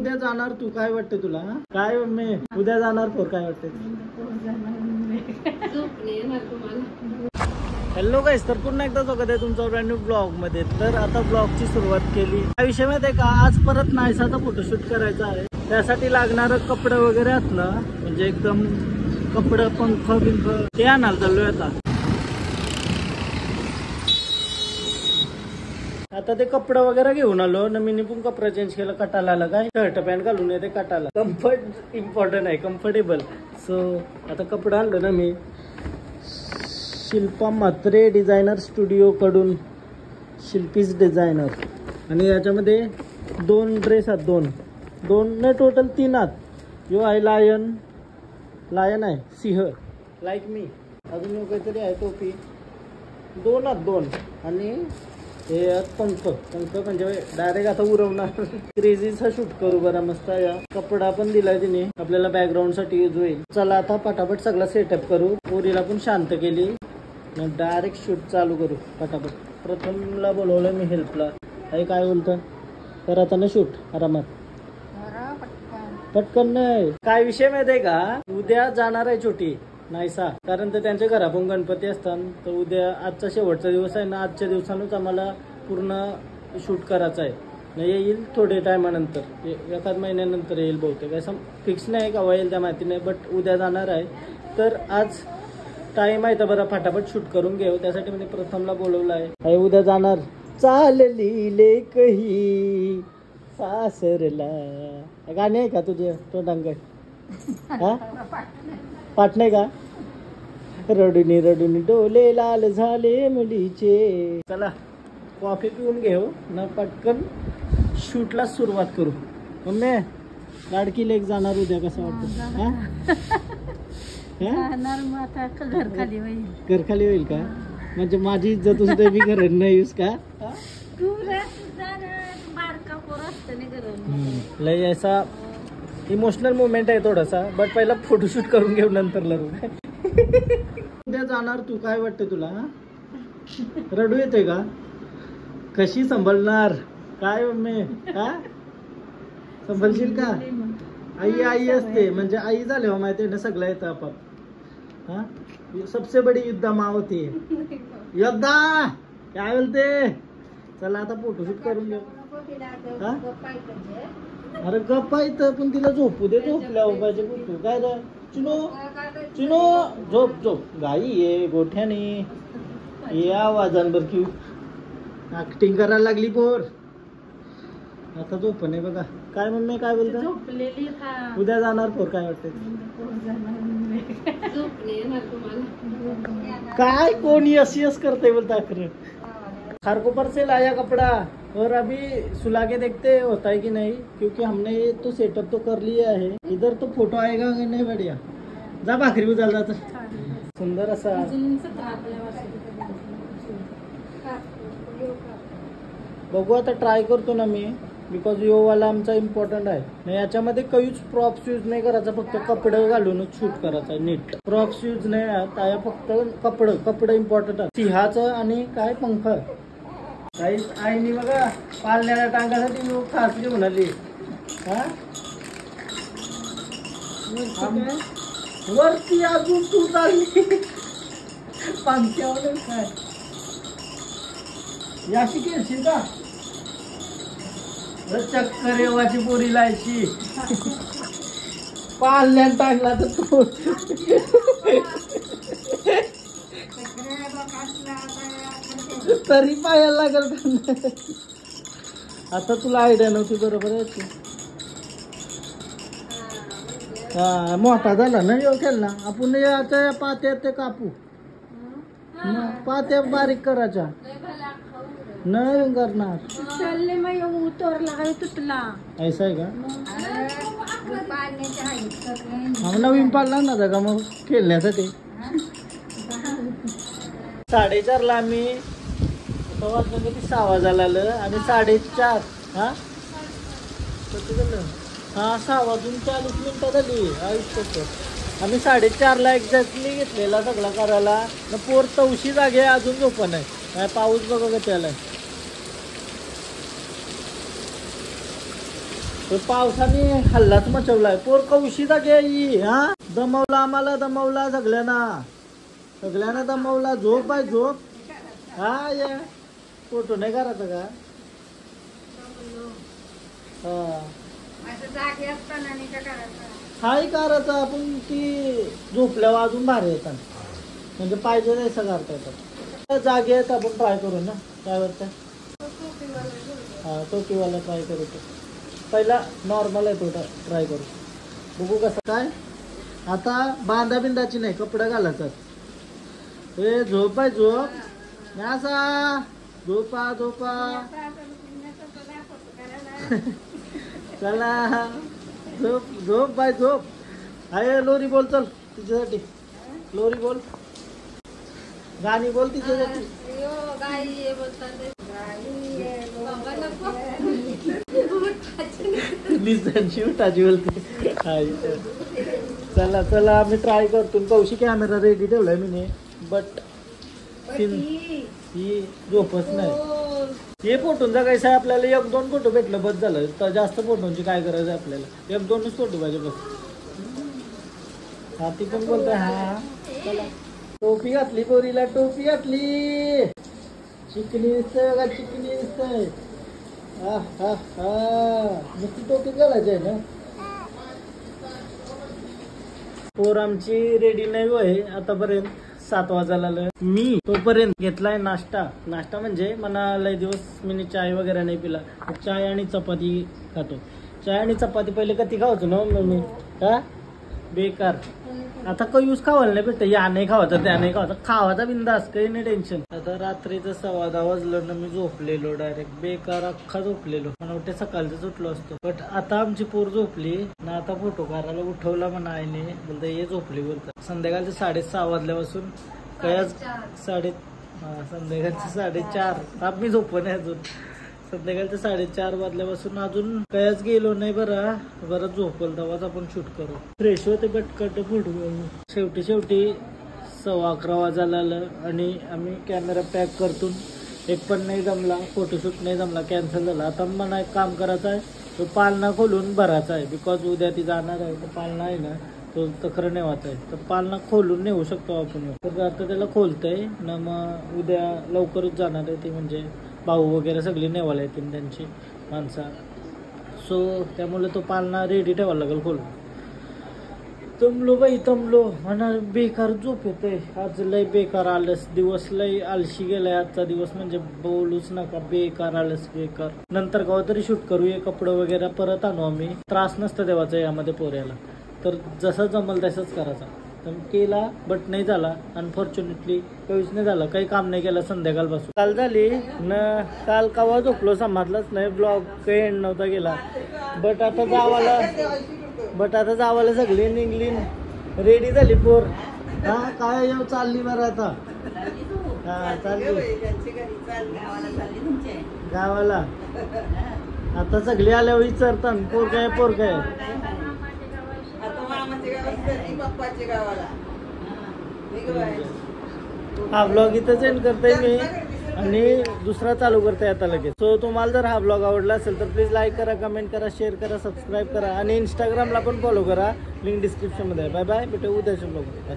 उद्या जाणार तू, काय वाटतं तुला? काय मम्मी उद्या जाणार पोर, काय वाटतं? हॅलो गाईस, तर पुन्हा एकदा स्वागत आहे तुमचं ब्रँड न्यू ब्लॉग मध्ये. तर आता ब्लॉगची सुरुवात केली. हा विषय माहिती आहे का, आज परत नायसाचा फोटोशूट करायचा आहे. त्यासाठी लागणार कपडे वगैरे आहेत ना, म्हणजे एकदम कपडे, पंख बिंख ते आणायला चाललोय आता ते कपडे वगैरे घेऊन आलो ना. मी पण कपडा चेंज केला, कटाला आला. काय शर्ट पॅन्ट घालून येते कटाला. कम्फर्ट इम्पॉर्टंट आहे, कम्फर्टेबल. सो आता कपडा आणलो ना मी शिल्पा म्हात्रे डिझायनर स्टुडिओ कडून, शिल्पीज डिझायनर. आणि याच्यामध्ये 2 ड्रेस आहेत, दोन नाही टोटल 3 आहेत. यो आहे लायन आहे, सिंह लाईक मी. अजून काहीतरी आहे टोपी. 2 आहेत 2. आणि हे पंख म्हणजे डायरेक्ट आता उडवणार. क्रेझीचा शूट करू बरा मस्त. या कपडा पण दिलाय तिने आपल्याला बॅकग्राऊंड साठी यूज होईल. चला आता पटापट सगळा सेटअप करू. पोरीला पण शांत केली, डायरेक्ट शूट चालू करू पटापट. प्रथमला बोलवलं मी हेल्पला. हे काय बोलतं, तर आता ना शूट आरामात, पटकन नाही. काय विषय माहितीये का, उद्या जाणार आहे छोटी नायसा, कारण तर त्यांच्या घरातून गणपती असतात. तर उद्या आजचा शेवटचा दिवस आहे ना. आजच्या दिवसानंच आम्हाला पूर्ण शूट करायचं आहे. नाही येईल थोडे टायमानंतर, 1 महिन्यानंतर येईल बहुतेक. असं फिक्स नाही का येईल त्या माहिती नाही, बट उद्या जाणार आहे. तर आज टाइम आहे तर बरं फटाफट शूट करून घेऊ. त्यासाठी मी प्रथमला बोलवलं आहे. उद्या जाणार. चालली लेकही सासरला, गाणे आहे का तुझे तोंडांग? हा पाठ नाही का? रडुनी डोले लाल झाले मुलीचे. चला कॉफी पिऊन घेऊ ना, पटकन शूटला सुरुवात करू. मम्मी लाडकी लेक जाणार उद्या, कसं वाटतं? घर खाली होईल का? म्हणजे माझी इज्जत सुद्धा मी घर नाही यूज का? लय ऐसा इमोशनल मोमेंट आहे थोडासा, बट पहिला फोटोशूट करून घेऊ, नंतर लढू. उद्या जाणार तू, काय वाटतं तुला? रडू येते का? कशी संभलणार? काय मम्मी हा संभलशील का? आई असते म्हणजे आई झाले हो, माहिती ना सगळं येतं आपण. हा सबसे बडी युद्धा माँ होती है. योद्धा काय बोलते? चला आता फोटोशूट करून घेऊ. अरे गप्पा इथं, पण तिला झोपू दे. झोपल्यावर पाहिजे तू काय रे? चिनो झोप गाई ये गोठ्याने ये आवाजांवर क्यू ऍक्टिंग करायला लागली पोर. आता झोप नाही बघा. काय मम्मी काय बोलतो? उद्या जाणार पोर, काय वाटतं? काय कोण यस करते बोलता? खर को पर से लाया कपड़ा और अभी सुला के देखते होता है कि नहीं, क्योंकि हमने ये तो सेटअप तो कर लिया है. इधर तो फोटो आएगा कि नहीं? बढ़िया. जा भाकरी उचल जात सुंदर असा. बघू आता, ट्राय करतो ना मी, बिकॉज यो वाला आमचा इम्पॉर्टंट आहे. याच्यामध्ये काहीच प्रॉप्स यूज नाही करायचा, फक्त कपडे घालूनच शूट करायचा नीट. प्रॉप्स यूज नाही आहे, फक्त कपडे इम्पॉर्टंट आहे. सिंहाचं आणि काय पंख. काही आईनी बघा पाळण्याला टांगासाठी लोक खास घेऊन आली. हा वरती अजून तू चालली पंख्यावर. काय याशी खेळशील का? चक्कर येवाची पोरी लायची. पाळण्यात टाकला तर तू तरी पाहायला लागल. आता तुला आयडिया नव्हती, बरोबर आहे. हा मोठा झाला ना यो खेळला. आपण आता पात्या ते कापू, पात्या बारीक करायच्या नाही करणार. तुटला ऐसा आहे का? नवीन पाळला ना जागा मग खेळण्यासाठी. 4:30ला आम्ही वाजलं किती 6 वाजायला आलं. आम्ही 4:30 हा 6 वाजून 40 मिनिटं झाली. आम्ही 4:30ला एक्झॅक्टली घेतलेला सगळा करायला. पोर तवशी जागे अजून झोपण आहे. पाऊस बघा का त्याला. तो पावसाने हल्लाच मचवलाय. पोर कौशी जागे आई. हा दमवला आम्हाला, दमवला सगळ्यांना दमवला. झोप आहे झोप. हा या फोटो नाही करायचा का? हा हाय करायचं आपण की झोपल्यावर अजून भारी येतात. म्हणजे पाहिजे तसं करता येतात. जागे आहेत आपण ट्राय करू ना. काय वाटतं? हा टोकीवाला ट्राय करू. पहिला नॉर्मल आहे तो ट्राय करू. बघू कसं काय. आता बांधा बिंदाची नाही, कपडे घालायचं. हे झोप आहे झोप. असा झोपा चला झोप बाय झोप. आहे लोरी बोल चल तिच्यासाठी. लोरी बोल, गाणी बोल तिच्यासाठी. शिवटाची बोलते. चला चला आम्ही ट्राय करतो. कौशी कॅमेरा रेडी ठेवलाय मी, बट ही झोपच नाही. हे फोटोंचा कैसा आहे, आपल्याला 1-2 फोटो भेटलं बस झालं. तर जास्त फोटोंची काय गरज आहे आपल्याला. 1-2च फोटो पाहिजे बस. हा ती पण बोलतोय. हा चला टोपी घातली पोरीला, टोपी घातली. चिकनी दिसतंय बघा, चिकनी दिसतंय. हा हा हा नुसती टोपी घालायची आहे ना. पोर आमची रेडी नाही होय आतापर्यंत. 7 वाजायला आलं. मी तोपर्यंत घेतलाय नाश्ता. नाश्ता म्हणजे मला लय दिवस मी चाय वगैरे नाही पिला. चाय आणि चपाती खातो. चाय आणि चपाती पहिले कधी खावतो ना मी. का बेकार. आता काही यूज खावायला नाही भेटत. या नाही खावायचा, त्या नाही खावायचा. खावाचा बिंदास, काही नाही टेन्शन. आता रात्रीचं 10:15 वाजलं ना मी झोपलेलो डायरेक्ट. बेकार अख्खा झोपलेलो. मला वाटतं सकाळचं उठलो असतो. बट आता आमची पोर झोपली ना. आता फोटो काढायला उठवला म्हणा आईने. बोलता ये झोपली बोलतात. संध्याकाळचे 6:30 वाजल्यापासून कयाच संध्याकाळचे 4:30. मी झोपणे अजून. संध्याकाळचे 4:30 वाजल्यापासून अजून कयाच गेलो नाही. बरं झोपल तेव्हाच आपण शूट करू. फ्रेश होते बटकट फोटो. शेवटी 11:15 वाजायला आलं आणि आम्ही कॅमेरा पॅक करतून एक पण नाही जमला. फोटोशूट नाही जमला, कॅन्सल झाला. आता मला एक काम करायचं आहे. तो पालना खोलून भरायचा आहे. बिकॉज उद्या ती जाणार आहे. तो पालना आहे ना तो तक्र नेवायचा आहे. तर पालना खोलून नेऊ शकतो आपण. तर आता त्याला खोलतंय ना. मग उद्या लवकरच जाणार आहे ती. म्हणजे भाऊ वगैरे सगळी नेवायला येतील त्यांची माणसं. सो त्यामुळे तो पालना रेडी ठेवायला लागेल खोलून. तमलो बाई तमलो. म्हणा बेकार झोप येते आज. लय बेकार आलस दिवस. लय आलशी गेलाय आजचा दिवस. म्हणजे बोलूच नका. बेकार आलस बेकार. नंतर गाव तरी शूट करू. हे कपडे वगैरे परत आणू आम्ही. त्रास नसतं देवाचा यामध्ये पोऱ्याला. तर जसं जमल तसंच करायचा. तर केला बट नाही झाला. अनफॉर्च्युनेटली काहीच नाही झालं. काही काम नाही केलं संध्याकाळपासून. काल झाली न. काल कवा झोपलो समजलंच नाही. ब्लॉग काही एंड नव्हता गेला. बट आता जावाला सगळी निघली. रेडी झाली पोर. हा काय येऊ चालली बरं आता. हा चालली गावाला. आता सगळी आल्यावर विचारतात पोर काय. हा व्लॉग इथंच एंड करतोय मी आणि दुसरा चालू करतोय आता लगेच. सो तुम्हाला जर हा व्लॉग आवडला असेल तर प्लीज लाईक करा, कमेंट करा, शेअर करा, सबस्क्राईब करा आणि इंस्टाग्रामला पण फॉलो करा. लिंक डिस्क्रिप्शनमध्ये आहे. Bye bye. भेटू उद्याच्या व्लॉगमध्ये. बाय.